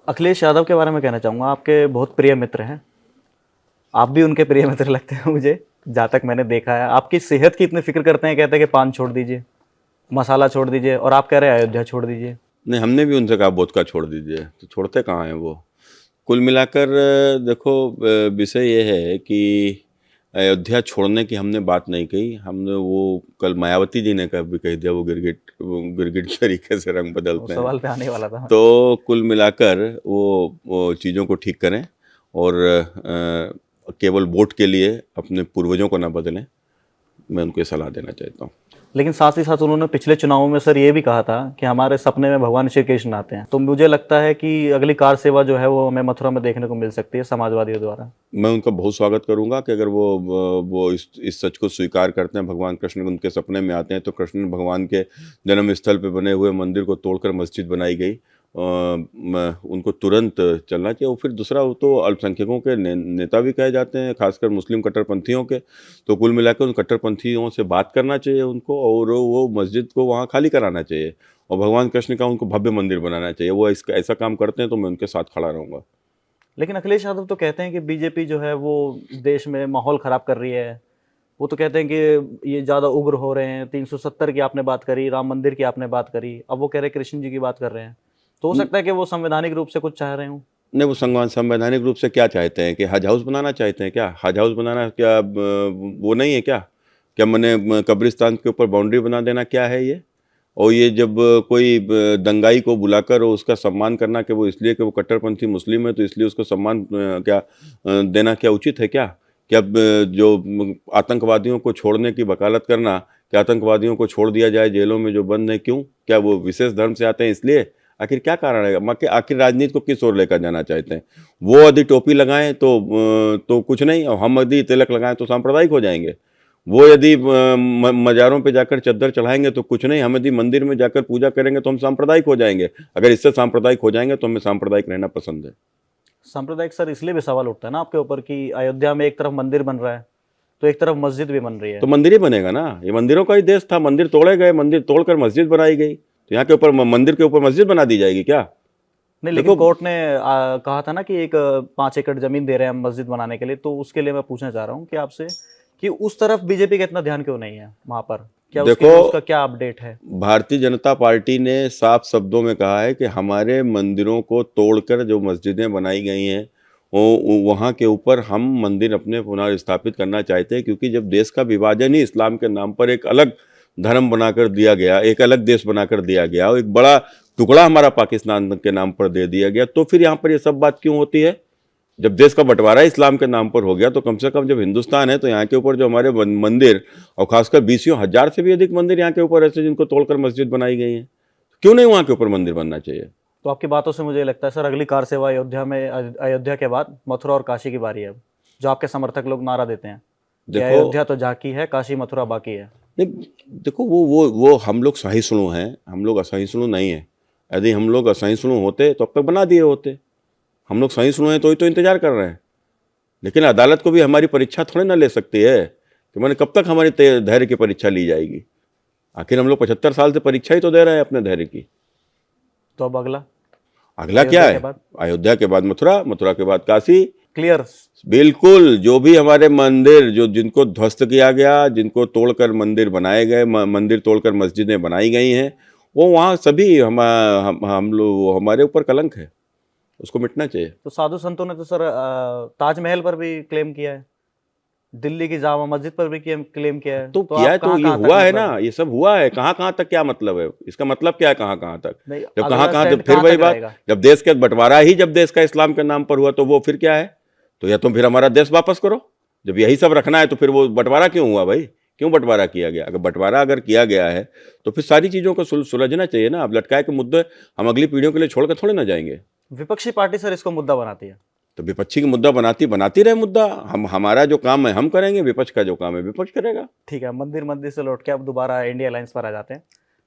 अखिलेश यादव के बारे में कहना चाहूँगा, आपके बहुत प्रिय मित्र हैं। आप भी उनके प्रिय मित्र लगते हैं मुझे, जहाँ तक मैंने देखा है। आपकी सेहत की इतनी फ़िक्र करते हैं, कहते हैं कि पान छोड़ दीजिए, मसाला छोड़ दीजिए, और आप कह रहे हैं अयोध्या छोड़ दीजिए। नहीं, हमने भी उनसे कहा वोदका छोड़ दीजिए, तो छोड़ते कहाँ हैं वो। कुल मिलाकर देखो, विषय ये है कि अयोध्या छोड़ने की हमने बात नहीं कही। हमने वो कल मायावती जी ने भी कह दिया, वो गिरगिट के तरीके से रंग वो बदलते हैं। सवाल पे आने वाला था। तो कुल मिलाकर वो चीज़ों को ठीक करें और केवल वोट के लिए अपने पूर्वजों को ना बदलें। मैं उनको ये सलाह देना चाहता हूँ। लेकिन साथ ही साथ उन्होंने पिछले चुनावों में सर ये भी कहा था कि हमारे सपने में भगवान श्री कृष्ण आते हैं। तो मुझे लगता है कि अगली कार सेवा जो है वो हमें मथुरा में देखने को मिल सकती है समाजवादियों द्वारा। मैं उनका बहुत स्वागत करूंगा कि अगर वो इस सच को स्वीकार करते हैं, भगवान कृष्ण उनके सपने में आते हैं, तो कृष्ण भगवान के जन्म स्थल पर बने हुए मंदिर को तोड़कर मस्जिद बनाई गई, उनको तुरंत चलना चाहिए। और फिर दूसरा, वो तो अल्पसंख्यकों के नेता भी कहे जाते हैं, खासकर मुस्लिम कट्टरपंथियों के। तो कुल मिलाकर उन कट्टरपंथियों से बात करना चाहिए उनको, और वो मस्जिद को वहाँ खाली कराना चाहिए, और भगवान कृष्ण का उनको भव्य मंदिर बनाना चाहिए। वो ऐसा काम करते हैं तो मैं उनके साथ खड़ा रहूँगा। लेकिन अखिलेश यादव तो कहते हैं कि बीजेपी जो है वो देश में माहौल ख़राब कर रही है। वो तो कहते हैं कि ये ज़्यादा उग्र हो रहे हैं। 370 की आपने बात करी, राम मंदिर की आपने बात करी, अब वो कह रहे हैं कृष्ण जी की बात कर रहे हैं। तो हो सकता है कि वो संवैधानिक रूप से कुछ चाह रहे हों। नहीं, वो संवैधानिक रूप से क्या चाहते हैं कि हज हाउस बनाना चाहते हैं क्या? हज हाउस बनाना क्या वो नहीं है क्या? क्या मैंने कब्रिस्तान के ऊपर बाउंड्री बना देना क्या है ये? और ये जब कोई दंगाई को बुलाकर और उसका सम्मान करना कि वो इसलिए कि वो कट्टरपंथी मुस्लिम है तो इसलिए उसको सम्मान देना क्या उचित है क्या? क्या जो आतंकवादियों को छोड़ने की वकालत करना, कि आतंकवादियों को छोड़ दिया जाए जेलों में जो बंद हैं, क्यों? क्या वो विशेष धर्म से आते हैं इसलिए? आखिर क्या कारण है? आखिर राजनीति को किस ओर लेकर जाना चाहते हैं? वो यदि टोपी लगाएं तो कुछ नहीं, और हम यदि तिलक लगाएं तो सांप्रदायिक हो जाएंगे। वो यदि मज़ारों पे जाकर चद्दर चढ़ाएंगे तो कुछ नहीं, हम यदि मंदिर में जाकर पूजा करेंगे तो हम सांप्रदायिक हो जाएंगे। अगर इससे सांप्रदायिक हो जाएंगे तो हमें सांप्रदायिक रहना पसंद है। सांप्रदायिक सर इसलिए भी सवाल उठता है ना आपके ऊपर कि अयोध्या में एक तरफ मंदिर बन रहा है, तो एक तरफ मस्जिद भी बन रही है। तो मंदिर ही बनेगा ना, ये मंदिरों का ही देश था। मंदिर तोड़े गए, मंदिर तोड़कर मस्जिद बनाई गई, तो यहाँ के ऊपर मंदिर के ऊपर मस्जिद बना दी जाएगी क्या? नहीं, लेकिन देखो, कोर्ट ने कहा था ना कि एक 5 एकड़ जमीन दे रहे हैं हम मस्जिद बनाने के लिए। तो उसके लिए मैं पूछना चाह रहा हूँ कि आपसे कि उस तरफ बीजेपी का इतना ध्यान क्यों नहीं है वहां पर? क्या उसके देखो, लिए उसका क्या अपडेट है? भारतीय जनता पार्टी ने साफ शब्दों में कहा है कि हमारे मंदिरों को तोड़कर जो मस्जिदें बनाई गई हैं, वो वहाँ के ऊपर हम मंदिर अपने पुनर्स्थापित करना चाहते हैं, क्योंकि जब देश का विभाजन ही इस्लाम के नाम पर एक अलग धर्म बनाकर दिया गया, एक अलग देश बनाकर दिया गया, और एक बड़ा टुकड़ा हमारा पाकिस्तान के नाम पर दे दिया गया, तो फिर यहाँ पर ये सब बात क्यों होती है? जब देश का बंटवारा इस्लाम के नाम पर हो गया, तो कम से कम जब हिंदुस्तान है तो यहाँ के ऊपर जो हमारे मंदिर, और खासकर बीसियों हजार से भी अधिक मंदिर यहाँ के ऊपर ऐसे जिनको तोड़कर मस्जिद बनाई गई है, क्यों नहीं वहाँ के ऊपर मंदिर बनना चाहिए? तो आपकी बातों से मुझे लगता है सर अगली कार सेवा अयोध्या में, अयोध्या के बाद मथुरा और काशी की बारी है अब। जो आपके समर्थक लोग नारा देते हैं कि देखो, अयोध्या तो झांकी है, काशी मथुरा बाकी है। नहीं, देखो, वो हम लोग सहिष्णु हैं, हम लोग असहिष्णु नहीं है। यदि हम लोग असहिष्णु होते तो अब तक बना दिए होते। हम लोग सहिष्णु हैं तो ही तो इंतजार कर रहे हैं। लेकिन अदालत को भी हमारी परीक्षा थोड़ी ना ले सकती है कि मैंने कब तक हमारी धैर्य की परीक्षा ली जाएगी। आखिर हम लोग 75 साल से परीक्षा ही तो दे रहे हैं अपने धैर्य की। तो अब अगला अगला क्या अयोध्या के है? बाद अयोध्या के बाद मथुरा, मथुरा के बाद काशी। क्लियर। बिल्कुल, जो भी हमारे मंदिर जो जिनको ध्वस्त किया गया, जिनको तोड़कर मंदिर बनाए गए, मंदिर तोड़कर मस्जिदें बनाई गई हैं, वो वहाँ सभी हम लोग, हमारे ऊपर कलंक है, उसको मिटना चाहिए। तो साधु संतों ने तो सर ताजमहल पर भी क्लेम किया है, दिल्ली की जामा मस्जिद पर भी क्लेम किया है। तो तो किया है आप तो कहाँ ये कहाँ तक हुआ है ना, मतलब? ये सब हुआ है। कहाँ कहाँ तक क्या मतलब है इसका? मतलब क्या है कहाँ कहाँ तक? नहीं, जब कहाँ अगला कहाँ तक, स्टैंड फिर कहाँ वही तक बात, रहेगा? जब देश के बंटवारा ही जब देश का इस्लाम के नाम पर हुआ तो वो फिर क्या है? तो या तुम फिर हमारा देश वापस करो। जब यही सब रखना है तो फिर वो बंटवारा क्यों हुआ भाई? क्यों बंटवारा किया गया? अगर बंटवारा अगर किया गया है तो फिर सारी चीज़ों को सुलझना चाहिए ना। अब लटकाए के मुद्दे हम अगली पीढ़ियों के लिए छोड़ कर थोड़े ना जाएंगे। विपक्षी पार्टी सर इसको मुद्दा बनाती है। तो विपक्षी की मुद्दा बनाती बनाती रहे मुद्दा। हमारा जो काम है हम करेंगे, विपक्ष का जो काम है विपक्ष करेगा। ठीक है, मंदिर मंदिर से लौट के अब दोबारा इंडिया अलायंस पर आ जाते हैं।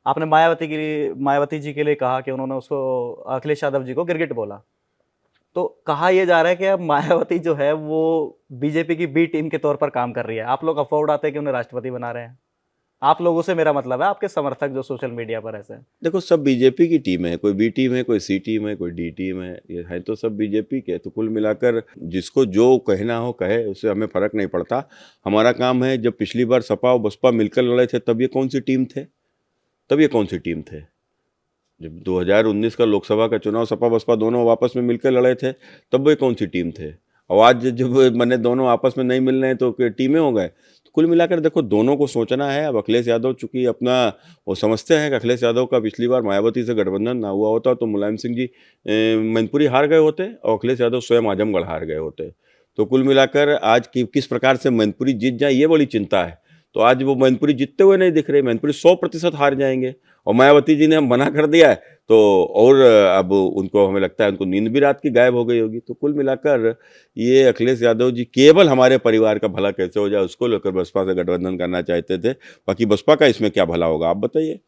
आपने मायावती जी के लिए कहा कि उन्होंने उसको, अखिलेश यादव जी को गिरगिट बोला। तो कहा यह जा रहा है कि अब मायावती जो है वो बीजेपी की बी टीम के तौर पर काम कर रही है। आप लोग अफवाह उड़ाते हैं कि उन्हें राष्ट्रपति बना रहे हैं। आप लोगों से मेरा मतलब है, आपके समर्थक जो सोशल मीडिया पर ऐसे हैं। देखो सब बीजेपी की टीम है, कोई बी टीम है, कोई सी टीम है, कोई डी टीम है, ये है तो सब बीजेपी के। तो कुल मिलाकर जिसको जो कहना हो कहे, उससे हमें फर्क नहीं पड़ता। हमारा काम है, जब पिछली बार सपा और बसपा मिलकर लड़े थे तब ये कौन सी टीम थे? तब ये कौन सी टीम थे? जब 2019 का लोकसभा का चुनाव सपा बसपा दोनों आपस में मिलकर लड़े थे तब वे कौन सी टीम थे? और आज जब मैंने दोनों आपस में नहीं मिल रहे हैं तो टीमें हो गए। तो कुल मिलाकर देखो दोनों को सोचना है। अब अखिलेश यादव चूंकि अपना वो समझते हैं कि अखिलेश यादव का पिछली बार मायावती से गठबंधन ना हुआ होता तो मुलायम सिंह जी मैनपुरी हार गए होते और अखिलेश यादव स्वयं आजमगढ़ हार गए होते। तो कुल मिलाकर आज की किस प्रकार से मैनपुरी जीत जाए ये बड़ी चिंता है। तो आज वो मैनपुरी जीतते हुए नहीं दिख रहे, मैनपुरी 100% हार जाएंगे और मायावती जी ने हम मना कर दिया है तो और अब उनको हमें लगता है उनको नींद भी रात की गायब हो गई होगी। तो कुल मिलाकर ये अखिलेश यादव जी केवल हमारे परिवार का भला कैसे हो जाए उसको लेकर बसपा से गठबंधन करना चाहते थे। बाकी बसपा का इसमें क्या भला होगा आप बताइए।